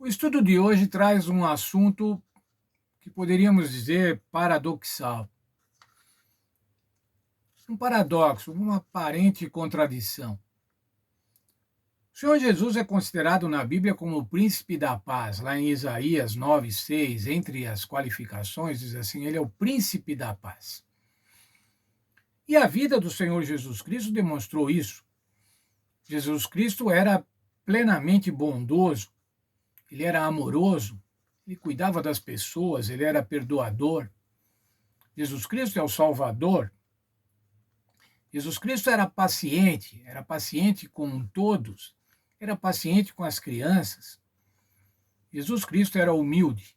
O estudo de hoje traz um assunto que poderíamos dizer paradoxal. Um paradoxo, uma aparente contradição. O Senhor Jesus é considerado na Bíblia como o príncipe da paz. Lá em Isaías 9:6, entre as qualificações, diz assim: ele é o príncipe da paz. E a vida do Senhor Jesus Cristo demonstrou isso. Jesus Cristo era plenamente bondoso, ele era amoroso, ele cuidava das pessoas, ele era perdoador. Jesus Cristo é o Salvador. Jesus Cristo era paciente com todos, era paciente com as crianças. Jesus Cristo era humilde.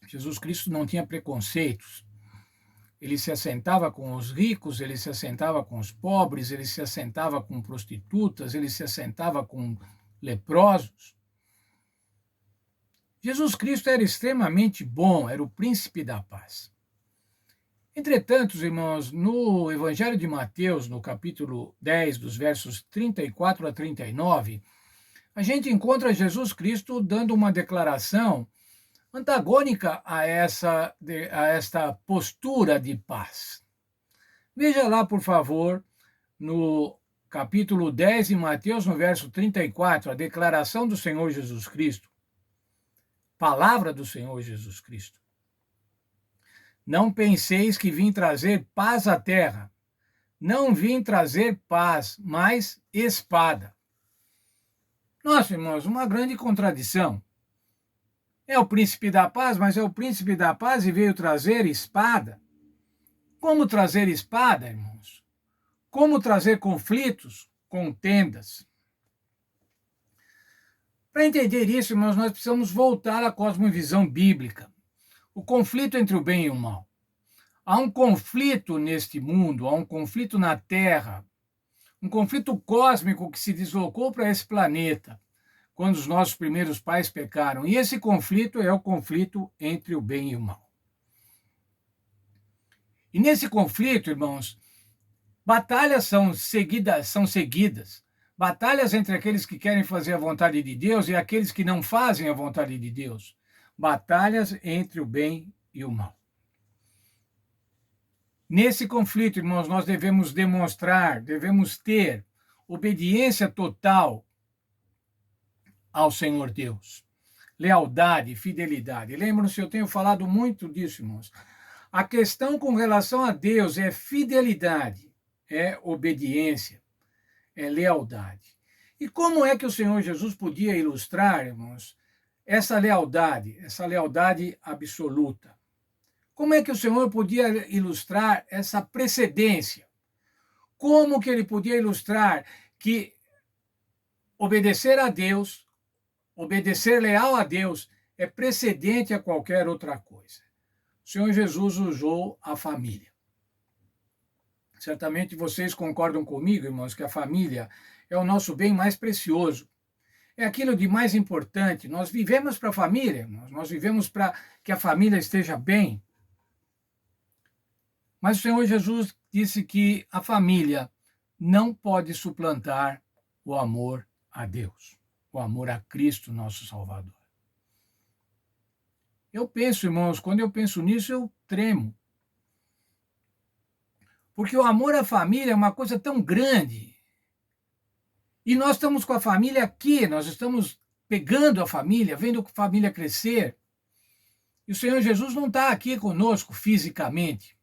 Jesus Cristo não tinha preconceitos. Ele se assentava com os ricos, ele se assentava com os pobres, ele se assentava com prostitutas, ele se assentava com leprosos. Jesus Cristo era extremamente bom, era o príncipe da paz. Entretanto, irmãos, no Evangelho de Mateus, no capítulo 10, dos versos 34 a 39, a gente encontra Jesus Cristo dando uma declaração antagônica a esta postura de paz. Veja lá, por favor, no capítulo 10 de Mateus, no verso 34, a declaração do Senhor Jesus Cristo, palavra do Senhor Jesus Cristo. Não penseis que vim trazer paz à terra. Não vim trazer paz, mas espada. Nossa, irmãos, uma grande contradição. É o príncipe da paz, mas é o príncipe da paz e veio trazer espada. Como trazer espada, irmãos? Como trazer conflitos? Contendas. Para entender isso, irmãos, nós precisamos voltar à cosmovisão bíblica. O conflito entre o bem e o mal. Há um conflito neste mundo, há um conflito na Terra, um conflito cósmico que se deslocou para esse planeta, quando os nossos primeiros pais pecaram. E esse conflito é o conflito entre o bem e o mal. E nesse conflito, irmãos, batalhas são seguidas. Batalhas entre aqueles que querem fazer a vontade de Deus e aqueles que não fazem a vontade de Deus. Batalhas entre o bem e o mal. Nesse conflito, irmãos, nós devemos ter obediência total ao Senhor Deus. Lealdade, fidelidade. Lembram-se, eu tenho falado muito disso, irmãos. A questão com relação a Deus é fidelidade, é obediência, é lealdade. E como é que o Senhor Jesus podia ilustrar, irmãos, essa lealdade absoluta? Como é que o Senhor podia ilustrar essa precedência? Como que ele podia ilustrar que obedecer a Deus, obedecer leal a Deus, é precedente a qualquer outra coisa? O Senhor Jesus usou a família. Certamente vocês concordam comigo, irmãos, que a família é o nosso bem mais precioso. É aquilo de mais importante. Nós vivemos para a família, irmãos. Nós vivemos para que a família esteja bem. Mas o Senhor Jesus disse que a família não pode suplantar o amor a Deus, o amor a Cristo, nosso Salvador. Eu penso, irmãos, quando eu penso nisso, eu tremo. Porque o amor à família é uma coisa tão grande. E nós estamos com a família aqui, nós estamos pegando a família, vendo a família crescer. E o Senhor Jesus não está aqui conosco fisicamente.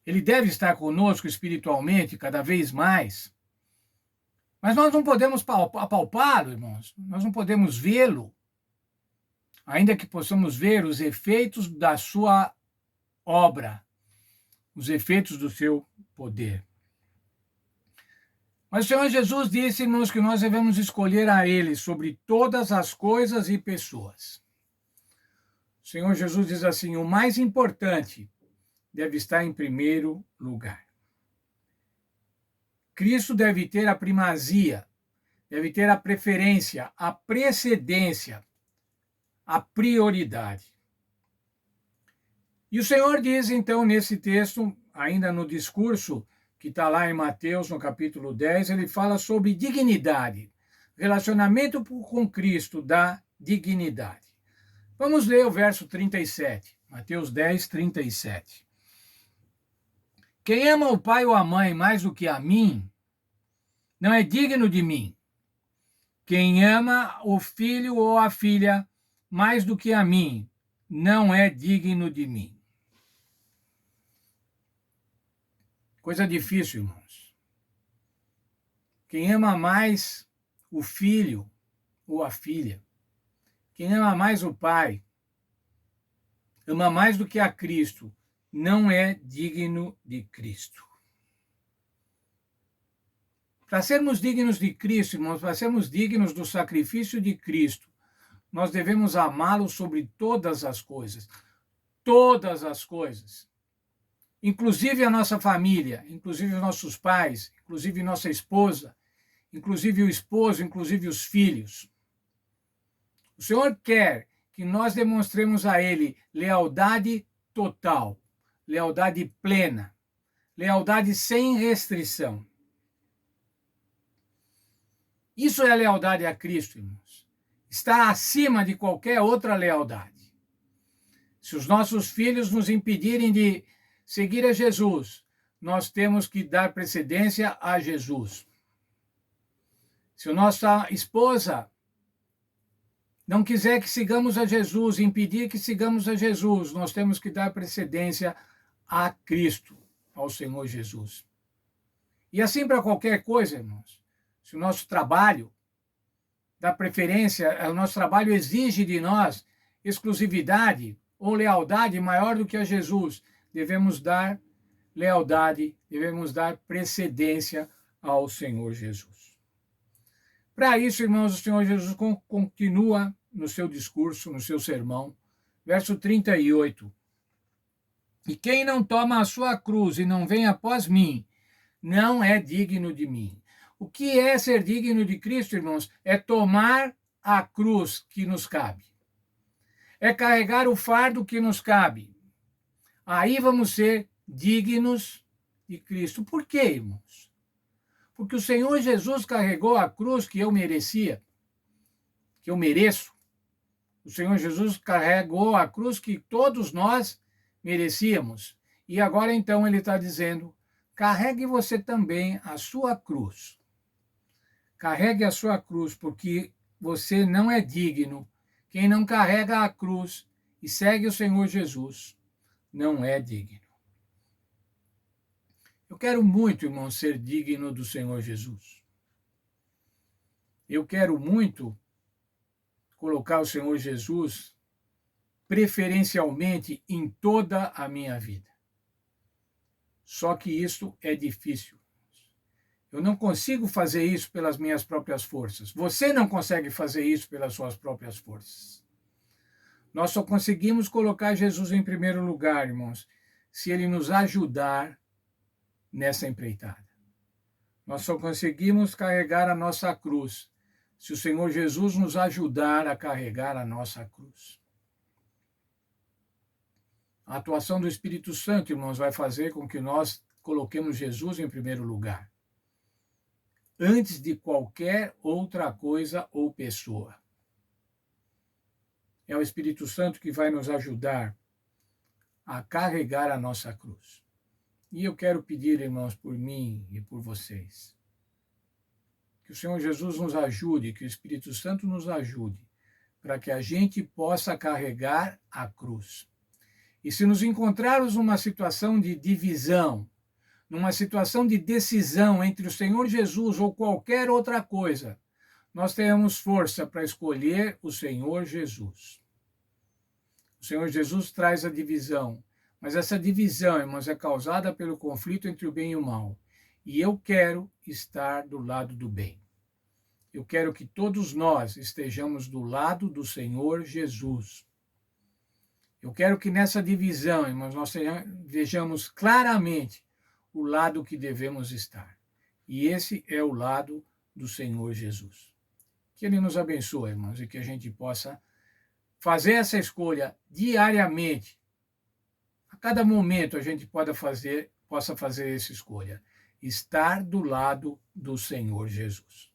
Ele deve estar conosco espiritualmente cada vez mais. Mas nós não podemos apalpá-lo, irmãos. Nós não podemos vê-lo. Ainda que possamos ver os efeitos da sua obra, os efeitos do seu poder. Mas o Senhor Jesus disse, irmãos, que nós devemos escolher a Ele sobre todas as coisas e pessoas. O Senhor Jesus diz assim: o mais importante deve estar em primeiro lugar. Cristo deve ter a primazia, deve ter a preferência, a precedência, a prioridade. E o Senhor diz, então, nesse texto, ainda no discurso que está lá em Mateus, no capítulo 10, ele fala sobre dignidade. Relacionamento com Cristo dá dignidade. Vamos ler o verso 37, Mateus 10, 37. Quem ama o pai ou a mãe mais do que a mim, não é digno de mim. Quem ama o filho ou a filha mais do que a mim, não é digno de mim. Coisa difícil, irmãos. Quem ama mais o filho ou a filha, quem ama mais o pai, ama mais do que a Cristo, não é digno de Cristo. Para sermos dignos de Cristo, irmãos, para sermos dignos do sacrifício de Cristo, nós devemos amá-lo sobre todas as coisas. Todas as coisas. Inclusive a nossa família, inclusive os nossos pais, inclusive nossa esposa, inclusive o esposo, inclusive os filhos. O Senhor quer que nós demonstremos a Ele lealdade total, lealdade plena, lealdade sem restrição. Isso é a lealdade a Cristo, irmãos. Está acima de qualquer outra lealdade. Se os nossos filhos nos impedirem de seguir a Jesus, nós temos que dar precedência a Jesus. Se a nossa esposa não quiser que sigamos a Jesus, impedir que sigamos a Jesus, nós temos que dar precedência a Cristo, ao Senhor Jesus. E assim para qualquer coisa, irmãos. Se o nosso trabalho dá preferência, o nosso trabalho exige de nós exclusividade ou lealdade maior do que a Jesus, devemos dar lealdade, devemos dar precedência ao Senhor Jesus. Para isso, irmãos, o Senhor Jesus continua no seu discurso, no seu sermão, verso 38. E quem não toma a sua cruz e não vem após mim, não é digno de mim. O que é ser digno de Cristo, irmãos? É tomar a cruz que nos cabe. É carregar o fardo que nos cabe. Aí vamos ser dignos de Cristo. Por quê, irmãos? Porque o Senhor Jesus carregou a cruz que eu merecia, que eu mereço. O Senhor Jesus carregou a cruz que todos nós merecíamos. E agora então ele está dizendo, carregue você também a sua cruz. Carregue a sua cruz, porque você não é digno. Quem não carrega a cruz e segue o Senhor Jesus, não é digno. Eu quero muito, irmão, ser digno do Senhor Jesus. Eu quero muito colocar o Senhor Jesus preferencialmente em toda a minha vida. Só que isso é difícil. Eu não consigo fazer isso pelas minhas próprias forças. Você não consegue fazer isso pelas suas próprias forças. Nós só conseguimos colocar Jesus em primeiro lugar, irmãos, se ele nos ajudar nessa empreitada. Nós só conseguimos carregar a nossa cruz se o Senhor Jesus nos ajudar a carregar a nossa cruz. A atuação do Espírito Santo, irmãos, vai fazer com que nós coloquemos Jesus em primeiro lugar, antes de qualquer outra coisa ou pessoa. É o Espírito Santo que vai nos ajudar a carregar a nossa cruz. E eu quero pedir, irmãos, por mim e por vocês, que o Senhor Jesus nos ajude, que o Espírito Santo nos ajude, para que a gente possa carregar a cruz. E se nos encontrarmos numa situação de divisão, numa situação de decisão entre o Senhor Jesus ou qualquer outra coisa, nós tenhamos força para escolher o Senhor Jesus. O Senhor Jesus traz a divisão, mas essa divisão, irmãos, é causada pelo conflito entre o bem e o mal. E eu quero estar do lado do bem. Eu quero que todos nós estejamos do lado do Senhor Jesus. Eu quero que nessa divisão, irmãos, nós vejamos claramente o lado que devemos estar. E esse é o lado do Senhor Jesus. Que Ele nos abençoe, irmãos, e que a gente possa fazer essa escolha diariamente. A cada momento a gente possa fazer essa escolha. Estar do lado do Senhor Jesus.